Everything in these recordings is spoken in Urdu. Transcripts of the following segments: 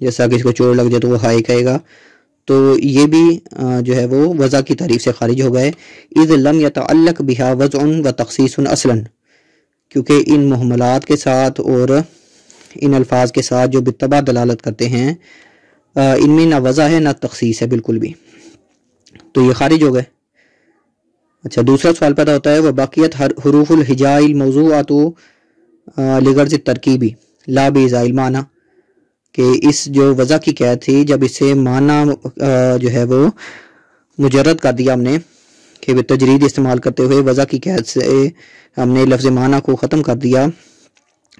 جیسا کہ اس کو چوٹ لگ جائے تو وہ ہائے کہے گا، تو یہ بھی جو ہے وہ وضع کی تعریف سے خارج ہو گئے. اذ لم يتعلق بها وضع وتخصیص اصلا، کیونکہ ان محملات کے ساتھ اور ان الفاظ کے ساتھ جو بالطبع دلالت کرتے ہیں ان میں نہ وضع ہے نہ تخصیص ہے بالکل بھی، تو یہ خارج ہو گئے. اچھا، دوسرا سوال پیدا ہوتا ہے وباقیت حروف الہجاء الموضوعات لغرض الترکیبی لا بإزاء المعنی، کہ اس جو وضع کی قید تھی جب اسے معنی جو ہے وہ مجرد کر دیا ہم نے کہ تجرید استعمال کرتے ہوئے وضع کی قید سے ہم نے لفظ معنی کو ختم کر دیا،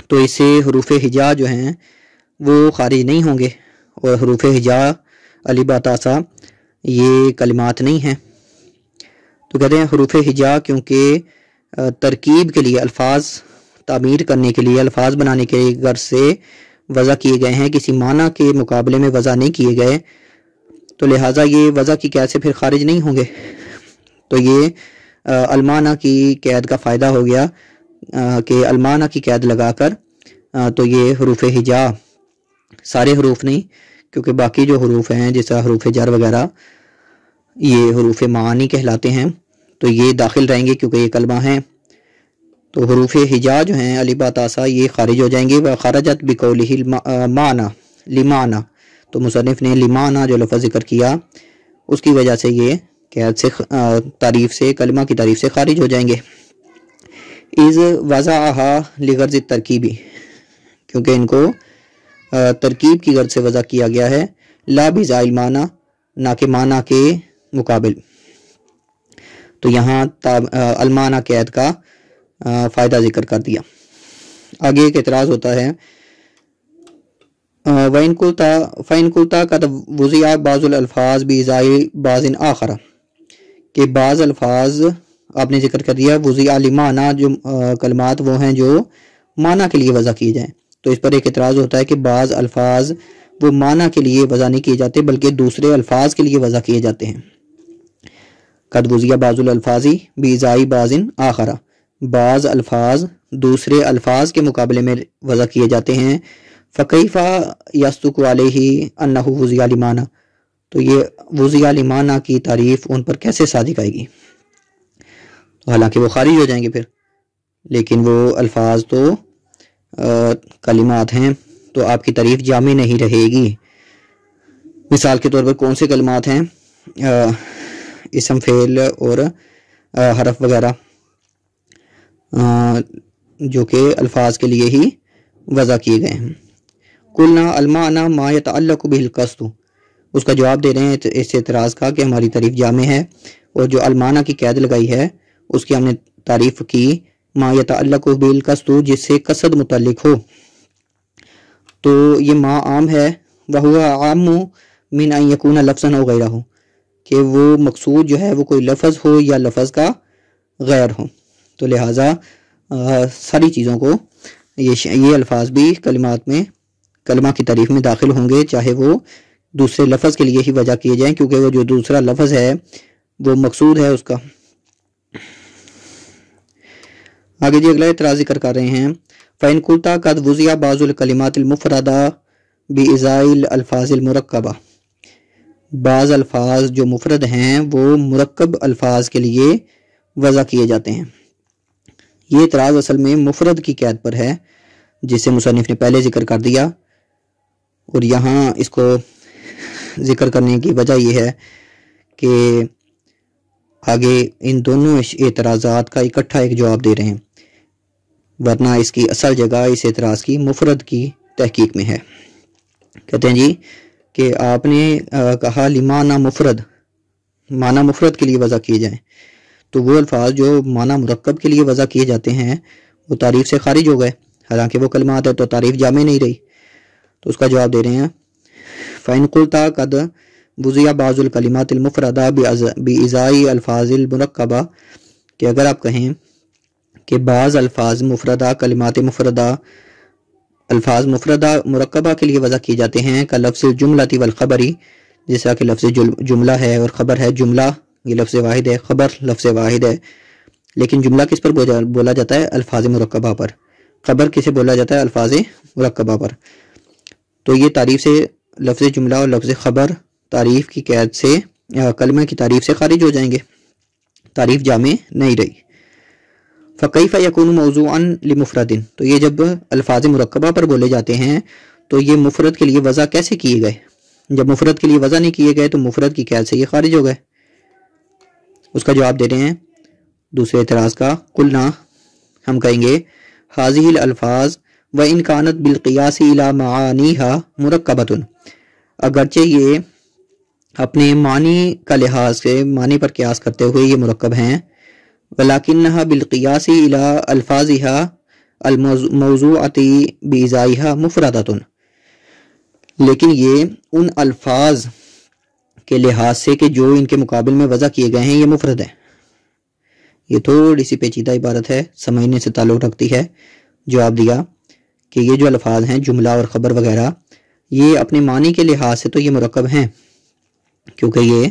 تو اس سے حروف ہجاء جو ہیں وہ خارج نہیں ہوں گے، اور حروف ہجاء الف با تا سا یہ کلمات نہیں ہیں. تو کہتے ہیں حروف ہجاء کیونکہ ترکیب کے لیے، الفاظ تعمیر کرنے کے لیے، الفاظ بنانے کے غرض سے وضع کیے گئے ہیں، کسی معنی کے مقابلے میں وضع نہیں کیے گئے، تو لہٰذا یہ وضع کی قید سے پھر خارج نہیں ہوں گے. تو یہ المعنی کی قید کا فائدہ ہو گیا کہ المعنی کی قید لگا کر تو یہ حروف ہجاء سارے حروف نہیں، کیونکہ باقی جو حروف ہیں جیسا حروف جر وغیرہ یہ حروف معانی کہلاتے ہیں، تو یہ داخل رہیں گے کیونکہ یہ کلمہ ہیں. تو حروف ہجاء جو ہیں الف با تا سا یہ خارج ہو جائیں گے. وخرجت بقولہ المعنی لمعنی، تو مصنف نے لمعنی جو لفظ ذکر کیا اس کی وجہ سے یہ قید سے تعریف سے، کلمہ کی تعریف سے خارج ہو جائیں گے. اذ وضعها لغرض الترکیبی، کیونکہ ان کو ترکیب کی غرض سے وضع کیا گیا ہے، لا بإزاء المعنی، نہ کہ معنی کے مقابل. تو یہاں المعنی قید کا فائدہ ذکر کر دیا. آگے ایک اعتراض ہوتا ہے فَإِن قُلْتَ قَدْ وُضِعَ بَعْضُ الْأَلْفَاظِ بِإِزَاءِ بَعْضٍ آخَرَ، کہ بعض الفاظ آپ نے ذکر کر دیا وُضِعَ لِمَعنَى، جو کلمات وہ ہیں جو معنی کے لیے وضع کیے جائیں. تو اس پر ایک اعتراض ہوتا ہے کہ بعض الفاظ وہ معنی کے لیے وضع نہیں کیے جاتے بلکہ دوسرے الفاظ کے لیے وضع کیے جاتے ہیں. قد وضع بعض الالفاظ بإزاء بعض آخر، بعض الفاظ دوسرے الفاظ کے مقابلے میں وضع کیے جاتے ہیں. فکیف یصدق علیہ انہ وضع لمعنی، تو یہ وضع لمعنی کی تعریف ان پر کیسے صادق آئے گی؟ حالانکہ وہ خارج ہو جائیں گے پھر، لیکن وہ الفاظ تو کلمات ہیں، تو آپ کی تعریف جامع نہیں رہے گی. مثال کے طور پر کون سے کلمات ہیں؟ اسم، فعل اور حرف وغیرہ جو کہ الفاظ کے لیے ہی وضع کیے گئے ہیں. قلنا المعنی ما يتعلق به القصد، اس کا جواب دے رہے ہیں اس اعتراض کا کہ ہماری تعریف جامع ہے، اور جو المعنی کی قید لگائی ہے اس کی ہم نے تعریف کی ما يتعلق به القصد، جس سے قصد متعلق ہو. تو یہ ما عام ہے، وهو عام من ان يكون لفظا او غیرہ، کہ وہ مقصود جو ہے وہ کوئی لفظ ہو یا لفظ کا غیر ہو. تو لہٰذا ساری چیزوں کو یہ الفاظ بھی کلمات میں، کلمہ کی تعریف میں داخل ہوں گے، چاہے وہ دوسرے لفظ کے لیے ہی وضع کیے جائیں، کیونکہ وہ جو دوسرا لفظ ہے وہ مقصود ہے اس کا. آگے جی اگلا اعتراض ذکر کر رہے ہیں فَإِن قُلْتَ قَدْ وُضِعَ بَعْضُ الْكَلِمَاتِ الْمُفْرَدَةِ بِإِزَاءِ الْأَلْفَاظِ الْمُرَكَّبَةِ، بعض الفاظ جو مفرد ہیں وہ مرکب الفاظ کے لیے وضع کیے جاتے ہیں. یہ اعتراض اصل میں مفرد کی قید پر ہے جسے مصنف نے پہلے ذکر کر دیا، اور یہاں اس کو ذکر کرنے کی وجہ یہ ہے کہ آگے ان دونوں اعتراضات کا اکٹھا ایک جواب دے رہے ہیں، ورنہ اس کی اصل جگہ اس اعتراض کی مفرد کی تحقیق میں ہے. کہتے ہیں جی کہ آپ نے کہا لمعنی مفرد، معنی مفرد کے لیے وضع کیے جائیں، تو وہ الفاظ جو معنی مرکب کے لیے وضع کیے جاتے ہیں وہ تعریف سے خارج ہو گئے، حالانکہ وہ کلمات ہے تو تعریف جامع نہیں رہی. تو اس کا جواب دے رہے ہیں فَإِن قُلْتَ قَدْ وُضِعَ بَعْضُ الْكَلِمَاتِ الْمُفْرَدَةِ بِإِزَاءِ الْفَاظِ الْمُرَكَّبَةِ، کہ اگر آپ کہیں کہ بعض الفاظ مفردہ، کلمات مفردہ، الفاظ مفردہ مرکبہ کے لیے وضع کیے جاتے ہیں، کا لفظ الجملۃ والخبری، جیسا کہ لفظ جملہ ہے اور خبر ہے. جملہ یہ لفظ واحد ہے، خبر لفظ واحد ہے، لیکن جملہ کس پر بولا جاتا ہے؟ الفاظ مرکبہ پر. خبر کسے بولا جاتا ہے؟ الفاظ مرکبہ پر. تو یہ تعریف سے لفظ جملہ اور لفظ خبر تعریف کی قید سے کلمہ کی تعریف سے خارج ہو جائیں گے، تعریف جامع نہیں رہی۔ فَكَيْفَ يَكُونُ مَوْضُوعًا لِمُفْرَدٍ، تو یہ جب الفاظ مرکبہ پر بولے جاتے ہیں تو یہ مفرد کے لیے وضع کیسے کیے گئے؟ جب مفرد کے لیے وضع نہیں کیے گئے تو مفرد کی قید سے یہ خارج ہو گئے۔ اس کا جواب دے رہے ہیں دوسرے اعتراض کا، قلنا ہم کہیں گے هذه الالفاظ وَإِنْ كَانَتْ بِالْقِيَاسِ إِلَى مَعَانِيهَا مُرَكَّبَةٌ، اگرچہ یہ اپنے معنی کا لحاظ سے معنی پر قیاس کرتے ہوئے یہ مرکب ہیں، وَلَكِنَّهَا بِالْقِيَاسِ إِلَى أَلْفَاظِهَا الْمَوْضُوعَةِ بِإِزَائِهَا مُفْرَدَةٌ، لیکن یہ ان الفاظ کے لحاظ سے کہ جو ان کے مقابل میں وضع کیے گئے ہیں یہ مفرد ہیں۔ یہ تھوڑی سی پیچیدہ عبارت ہے، سمجھنے سے تعلق رکھتی ہے۔ جواب دیا کہ یہ جو الفاظ ہیں جملہ اور خبر وغیرہ یہ اپنے معنی کے لحاظ سے تو یہ مرکب ہیں، کیونکہ یہ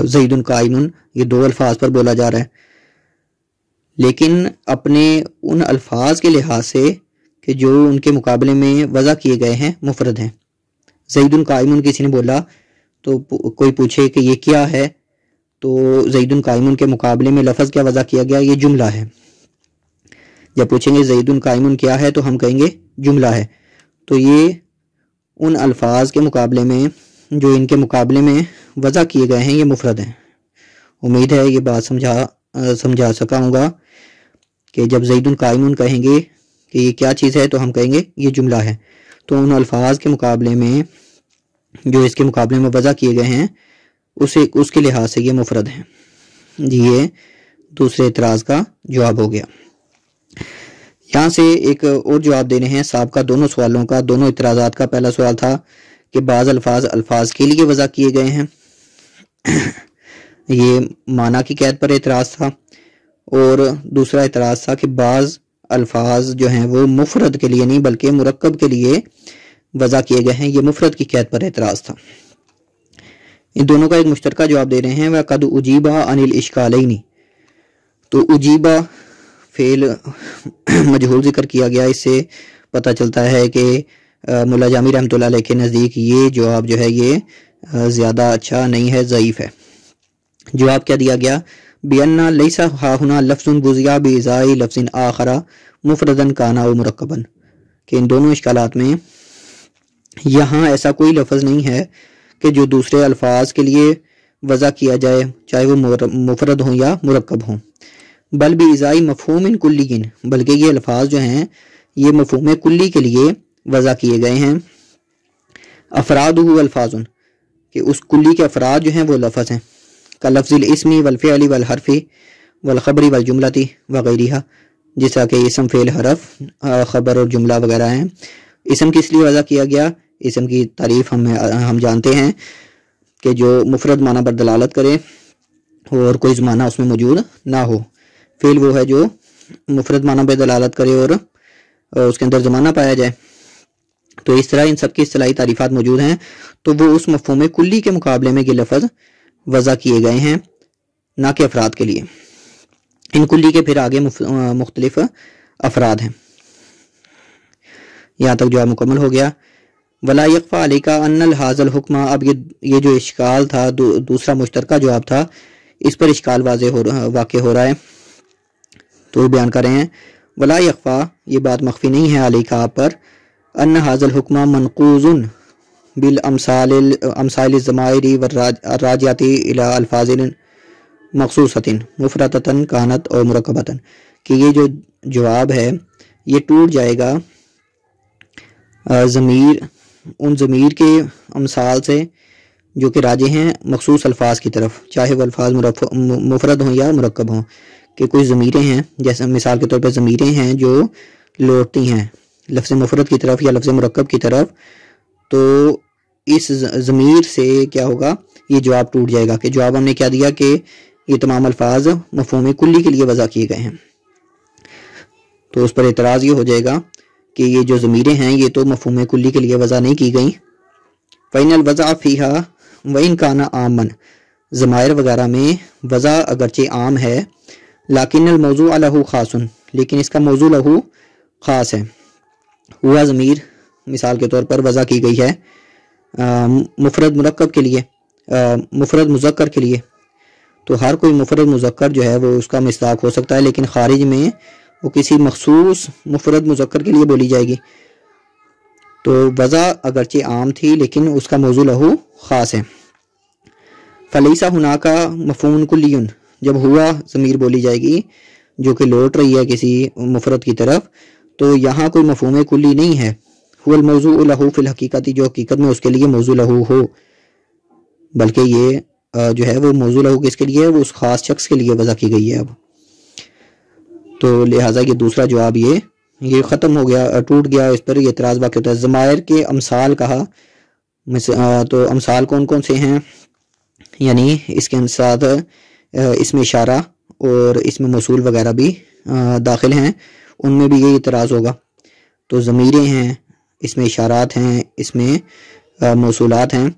زید قائم یہ دو الفاظ پر بولا جا رہا ہے، لیکن اپنے ان الفاظ کے لحاظ سے کہ جو ان کے مقابلے میں وضع کیے گئے ہیں مفرد ہیں۔ زید قائم کسی نے بولا تو کوئی پوچھے کہ یہ کیا ہے، تو زید قائم کے مقابلے میں لفظ کیا وضع کیا گیا؟ یہ جملہ ہے۔ جب پوچھیں گے زید قائم کیا ہے تو ہم کہیں گے جملہ ہے، تو یہ ان الفاظ کے مقابلے میں جو ان کے مقابلے میں وضع کیے گئے ہیں یہ مفرد ہیں۔ امید ہے یہ بات سمجھا سکا ہوں گا کہ جب زید قائم کہیں گے کہ یہ کیا چیز ہے تو ہم کہیں گے یہ جملہ ہے، تو ان الفاظ کے مقابلے میں جو اس کے مقابلے میں وضع کیے گئے ہیں اس کے لحاظ سے یہ مفرد ہیں۔ جی یہ دوسرے اعتراض کا جواب ہو گیا۔ یہاں سے ایک اور جواب دینے ہیں سابقہ دونوں سوالوں کا، دونوں اعتراضات کا۔ پہلا سوال تھا کہ بعض الفاظ کے لیے وضع کیے گئے ہیں، یہ معنی کی قید پر اعتراض تھا، اور دوسرا اعتراض تھا کہ بعض الفاظ جو ہیں وہ مفرد کے لیے نہیں بلکہ مرکب کے لیے وضع کیے گئے ہیں، یہ مفرد کی قید پر اعتراض تھا۔ ان دونوں کا ایک مشترکہ جواب دے رہے ہیں، وَقَدْ أُجِيبَ عَنِ الْإِشْكَالَيْنِ، تو اجیبہ فعل مجہول ذکر کیا گیا، اس سے پتہ چلتا ہے کہ ملا جامی رحمۃ اللہ علیہ کے نزدیک یہ جواب جو ہے یہ زیادہ اچھا نہیں ہے، ضعیف ہے۔ جواب کیا دیا گیا؟ بِأَنَّ لَيْسَ هَاهُنَا لَفْظٌ بُزِّعَ بِإِزَاءِ لَفْظٍ آخَرَ مُفْرَدًا كَانَ أَوْ مُرَكَّبًا، کہ ان دونوں اشکالات میں یہاں ایسا کوئی لفظ نہیں ہے کہ جو دوسرے الفاظ کے لیے وضع کیا جائے چاہے وہ مفرد ہوں یا مرکب ہوں، بل بِإِزَاءِ مفہوم کلی، بلکہ یہ الفاظ جو ہیں یہ مفہوم کلی کے لیے وضع کیے گئے ہیں۔ افرادہ الفاظ، کہ اس کلی کے افراد جو ہیں وہ لفظ ہیں، کا لفظ الاسم والفعل والحرف والخبر والجملہ وغیرہ، جیسا کہ اسم، فعل، حرف، خبر اور جملہ وغیرہ ہیں۔ اسم کس لیے وضع کیا گیا؟ اسم کی تعریف ہم جانتے ہیں کہ جو مفرد معنی پر دلالت کرے اور کوئی زمانہ اس میں موجود نہ ہو۔ فعل وہ ہے جو مفرد معنی پر دلالت کرے اور اس کے اندر زمانہ پایا جائے۔ تو اس طرح ان سب کی اصطلاحی تعریفات موجود ہیں، تو وہ اس مفہوم کلی کے مقابلے میں یہ لفظ وضع کیے گئے ہیں، نہ کہ افراد کے لیے۔ ان کلی کے پھر آگے مختلف افراد ہیں۔ یہاں تک جواب مکمل ہو گیا۔ ولا یخفی علیک ان هذا الحکم، اب یہ جو اشکال تھا دوسرا مشترکہ جواب تھا، اس پر اشکال واقع ہو رہا ہے، تو بیان کر رہے ہیں ولا یخفی، یہ بات مخفی نہیں ہے علیک آپ پر، ان هذا الحکم منقوض بالامثال الضمائر والراجعات الى الفاظ مخصوصۃ مفردۃ کانت اور مرکبۃ، کہ یہ جو جواب ہے یہ ٹوٹ جائے گا ان ضمیر کے امثال سے جو کہ راجع ہیں مخصوص الفاظ کی طرف، چاہے وہ الفاظ مفرد ہوں یا مرکب ہوں، کہ کوئی ضمیریں ہیں، جیسے مثال کے طور پر ضمیریں ہیں جو لوٹتی ہیں لفظ مفرد کی طرف یا لفظ مرکب کی طرف، تو اس ضمیر سے کیا ہوگا، یہ جواب ٹوٹ جائے گا کہ جواب ہم نے کیا دیا کہ یہ تمام الفاظ مفہوم کلی کے لیے وضع کیے گئے ہیں، تو اس پر اعتراض یہ ہو جائے گا کہ یہ جو ضمیریں ہیں یہ تو مفہوم کلی کے لیے وضع نہیں کی گئیں۔ فَإِنَّ الْوَضْعَ فِيهَا وَإِنْ كَانَ عَامًا، ضمائر وغیرہ میں وضع اگرچہ عام ہے، لیکن الموضوع لہ خاص، لیکن اس کا موضوع لہ خاص ہے، ہوا ضمیر مثال کے طور پر وضع کی گئی ہے مفرد مرکب کے لیے، مفرد مذکر کے لیے، تو ہر کوئی مفرد مذکر جو ہے وہ اس کا مصداق ہو سکتا ہے، لیکن خارج میں وہ کسی مخصوص مفرد مذکر کے لیے بولی جائے گی۔ تو وضع اگرچہ عام تھی لیکن اس کا موضوع لہو خاص ہے۔ فلیسا ہناکا مفعول کلی، جب ہوا ضمیر بولی جائے گی جو کہ لوٹ رہی ہے کسی مفرد کی طرف، تو یہاں کوئی مفہوم کلی نہیں ہے۔ هو الموضوع لہو فی الحقیقت، جو حقیقت میں اس کے لیے موضوع لہو ہو، بلکہ یہ جو ہے وہ موضوع لہو کس کے لیے ہے، وہ اس خاص شخص کے لیے وضع کی گئی ہے۔ اب تو لہٰذا یہ دوسرا جواب یہ ختم ہو گیا، ٹوٹ گیا، اس پر یہ اعتراض باقی ہوتا ہے۔ ضمائر کے امثال کہا، تو امثال کون کون سے ہیں، یعنی اس کے ساتھ اس میں اشارہ اور اس میں موصول وغیرہ بھی داخل ہیں، ان میں بھی یہ اعتراض ہوگا۔ تو ضمیریں ہیں، اس میں اشارات ہیں، اس میں موصولات ہیں،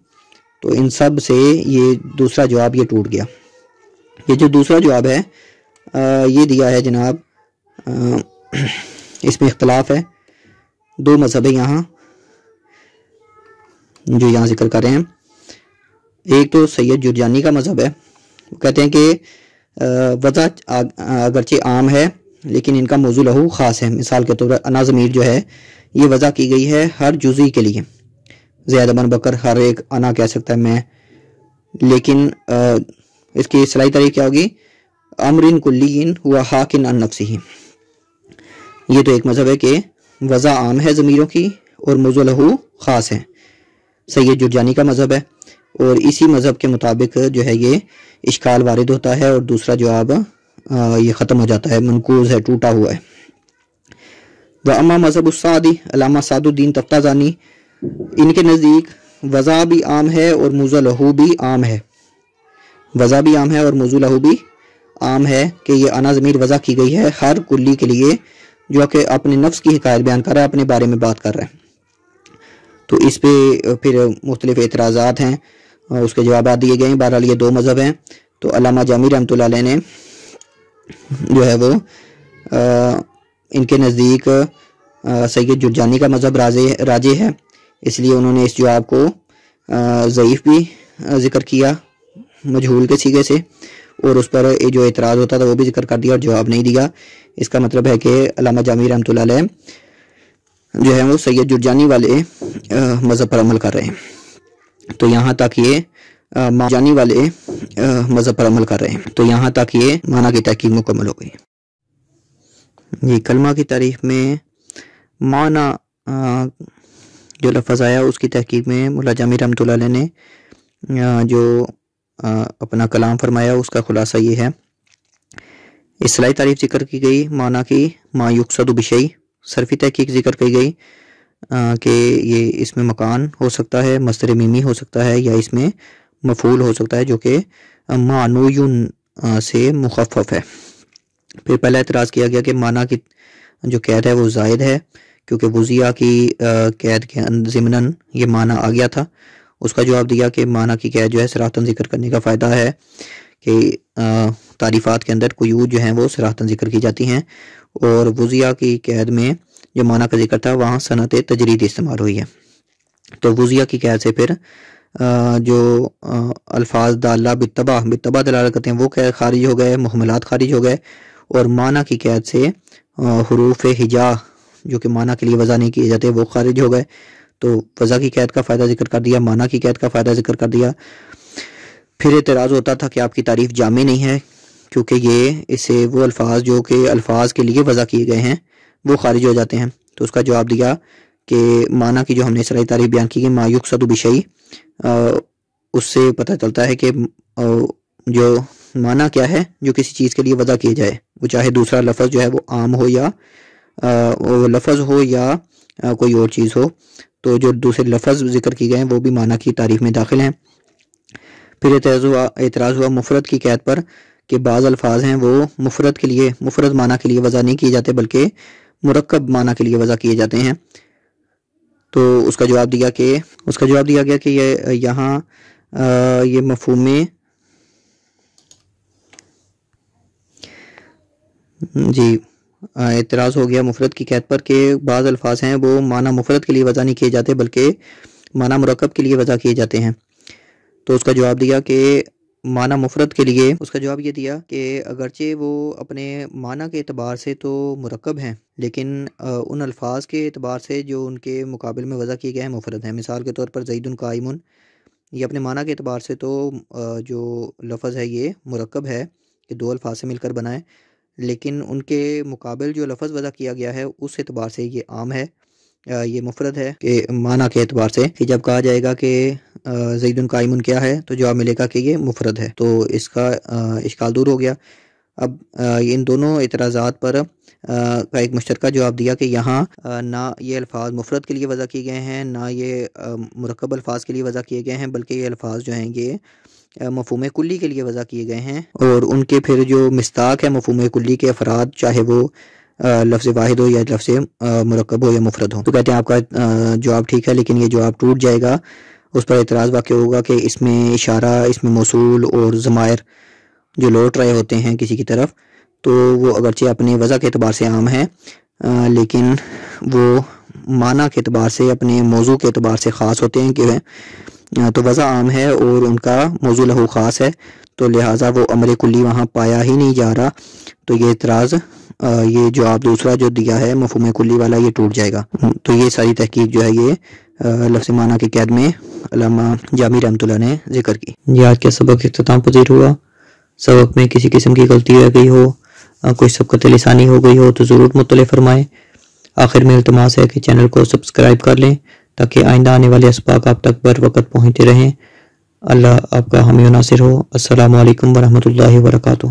تو ان سب سے یہ دوسرا جواب یہ ٹوٹ گیا۔ یہ جو دوسرا جواب ہے یہ دیا ہے جناب، اس میں اختلاف ہے، دو مذہب ہیں یہاں جو یہاں ذکر کر رہے ہیں۔ ایک تو سید جرجانی کا مذہب ہے، وہ کہتے ہیں کہ وضع اگرچہ عام ہے لیکن ان کا موضوع لہو خاص ہے۔ مثال کے طور پر انا ضمیر جو ہے یہ وضع کی گئی ہے ہر جزئی کے لیے، زید بن بکر، ہر ایک انا کہہ سکتا ہے میں، لیکن اس کی اصطلاحی تعریف کیا ہوگی، امر کلی ہوا حاکن عن نفسہ۔ یہ تو ایک مذہب ہے کہ وضع عام ہے ضمیروں کی اور موضوع لہو خاص ہے، سید جرجانی کا مذہب ہے، اور اسی مذہب کے مطابق جو ہے یہ اشکال وارد ہوتا ہے اور دوسرا جواب یہ ختم ہو جاتا ہے، منقوض ہے، ٹوٹا ہوا ہے۔ وَأَمَّا مذہب السعدی، علامہ سعد الدین تفتازانی، ان کے نزدیک وضع بھی عام ہے اور موضوع لہو بھی عام ہے، وضع بھی عام ہے اور موضوع لہو بھی عام ہے، کہ یہ انا ضمیر وضع کی گئی ہے ہر کلی کے لیے جو کہ اپنے نفس کی حکایت بیان کر رہا ہے، اپنے بارے میں بات کر رہا ہے۔ تو اس پہ پھر مختلف اعتراضات ہیں، اس کے جوابات دیے گئے ہیں۔ بہرحال یہ دو مذہب ہیں۔ تو علامہ جامی رحمۃ اللہ علیہ نے جو ہے وہ ان کے نزدیک سید جرجانی کا مذہب راجح ہے، اس لیے انہوں نے اس جواب کو ضعیف بھی ذکر کیا مجہول کے صیغے سے، اور اس پر جو اعتراض ہوتا تھا وہ بھی ذکر کر دیا اور جواب نہیں دیا۔ اس کا مطلب ہے کہ علامہ جامی رحمۃ اللہ علیہ جو ہے وہ سید جرجانی والے مذہب پر عمل کر رہے ہیں۔ تو یہاں تک یہ جانی والے مذہب پر عمل کر رہے ہیں، تو یہاں تک یہ معنی کی تحقیق مکمل ہو گئی۔ یہ کلمہ کی تعریف میں معنی جو لفظ آیا اس کی تحقیق میں مولا جامی رحمۃ اللہ علیہ نے جو اپنا کلام فرمایا اس کا خلاصہ یہ ہے۔ اصطلاحی تعریف ذکر کی گئی معنی کی، ما یقصد بشیء، صرفی تحقیق ذکر کی گئی کہ یہ اس میں مکان ہو سکتا ہے، مصدر میمی ہو سکتا ہے، یا اس میں مفعول ہو سکتا ہے جو کہ معنوی سے مخفف ہے۔ پھر پہلا اعتراض کیا گیا کہ معنی کی جو قید ہے وہ زائد ہے، کیونکہ وضیع کی قید کے ضمناً یہ معنی آ گیا تھا۔ اس کا جواب دیا کہ معنی کی قید جو ہے صراحتاً ذکر کرنے کا فائدہ ہے کہ تعریفات کے اندر قیود جو ہیں وہ صراحتاً ذکر کی جاتی ہیں، اور وضیع کی قید میں جو معنی کا ذکر تھا وہاں صنعت تجرید استعمال ہوئی ہے۔ تو وضیع کی قید سے پھر جو الفاظ دالہ بالطبع دلالت کرتے ہیں وہ خارج ہو گئے، محملات خارج ہو گئے، اور معنی کی قید سے حروف ہجا جو کہ معنی کے لیے وضع نہیں کیے جاتے وہ خارج ہو گئے۔ تو وضع کی قید کا فائدہ ذکر کر دیا، معنی کی قید کا فائدہ ذکر کر دیا۔ پھر اعتراض ہوتا تھا کہ آپ کی تعریف جامع نہیں ہے، کیونکہ یہ اسے وہ الفاظ جو کہ الفاظ کے لیے وضع کیے گئے ہیں وہ خارج ہو جاتے ہیں۔ تو اس کا جواب دیا کہ معنی کی جو ہم نے اصطلاحی تعریف بیان کی ہے ما یقصد بشیء، اس سے پتہ چلتا ہے کہ جو معنی کیا ہے جو کسی چیز کے لیے وضع کیے جائے، وہ چاہے دوسرا لفظ جو ہے وہ عام ہو یا لفظ ہو یا کوئی اور چیز ہو، تو جو دوسرے لفظ ذکر کیے گئے ہیں وہ بھی معنی کی تعریف میں داخل ہیں۔ پھر اعتراض ہوا مفرد کی قید پر کہ بعض الفاظ ہیں وہ مفرد کے لیے، مفرد معنی کے لیے وضع نہیں کیے جاتے بلکہ مرکب معنی کے لیے وضع کیے جاتے ہیں۔ تو اس کا جواب دیا گیا کہ یہ یہاں یہ مفہوم جی اعتراض ہو گیا مفرد کی قید پر کہ بعض الفاظ ہیں وہ معنی مفرد کے لیے وضع نہیں کیے جاتے بلکہ معنی مرکب کے لیے وضع کیے جاتے ہیں، تو اس کا جواب دیا کہ معنی مفرد کے لیے اس کا جواب یہ دیا کہ اگرچہ وہ اپنے معنی کے اعتبار سے تو مرکب ہیں لیکن ان الفاظ کے اعتبار سے جو ان کے مقابل میں وضع کیے گئے ہیں مفرد ہیں۔ مثال کے طور پر زید قائم، یہ اپنے معنی کے اعتبار سے تو جو لفظ ہے یہ مرکب ہے کہ دو الفاظ سے مل کر بنا ہے، لیکن ان کے مقابل جو لفظ وضع کیا گیا ہے اس اعتبار سے یہ عام ہے، یہ مفرد ہے کہ معنی کے اعتبار سے کہ جب کہا جائے گا کہ زید قائم کیا ہے تو جواب ملے گا کہ یہ مفرد ہے، تو اس کا اشکال دور ہو گیا۔ اب ان دونوں اعتراضات پر کا ایک مشترکہ جواب دیا کہ یہاں نہ یہ الفاظ مفرد کے لیے وضع کیے گئے ہیں نہ یہ مرکب الفاظ کے لیے وضع کیے گئے ہیں، بلکہ یہ الفاظ جو ہیں یہ مفہوم کلی کے لیے وضع کیے گئے ہیں، اور ان کے پھر جو مصداق ہے مفہوم کلی کے افراد چاہے وہ لفظ واحد ہو یا لفظ مرکب ہو یا مفرد ہو، تو کہتے ہیں آپ کا جواب ٹھیک ہے لیکن یہ جواب ٹوٹ جائے گا۔ اس پر اعتراض واقع ہوگا کہ اس میں اشارہ، اس میں موصول اور ضمائر جو لوٹ رہے ہوتے ہیں کسی کی طرف تو وہ اگرچہ اپنے وضع کے اعتبار سے عام ہیں لیکن وہ معنی کے اعتبار سے اپنے موضوع کے اعتبار سے خاص ہوتے ہیں کہ تو وضع عام ہے اور ان کا موضوع لہو خاص ہے، تو لہٰذا وہ امر کلی وہاں پایا ہی نہیں جا رہا، تو یہ اعتراض یہ جواب دوسرا جو دیا ہے مفہوم کلی والا یہ ٹوٹ جائے گا۔ تو یہ ساری تحقیق جو ہے یہ لفظ معنی کی قید میں علامہ جامی رحمۃ اللہ نے ذکر کی۔ یہ آج کا سبق اختتام پذیر ہوا۔ سبق میں کسی قسم کی غلطی رہ گئی ہو، کوئی سبقت لسانی ہو گئی ہو تو ضرور مطلع فرمائیں۔ آخر میں التماس ہے کہ چینل کو سبسکرائب کر لیں تاکہ آئندہ آنے والے اسباق آپ تک بر وقت پہنچتے رہیں۔ اللہ آپ کا حامی و ناصر ہو۔ السلام علیکم ورحمۃ اللہ وبرکاتہ۔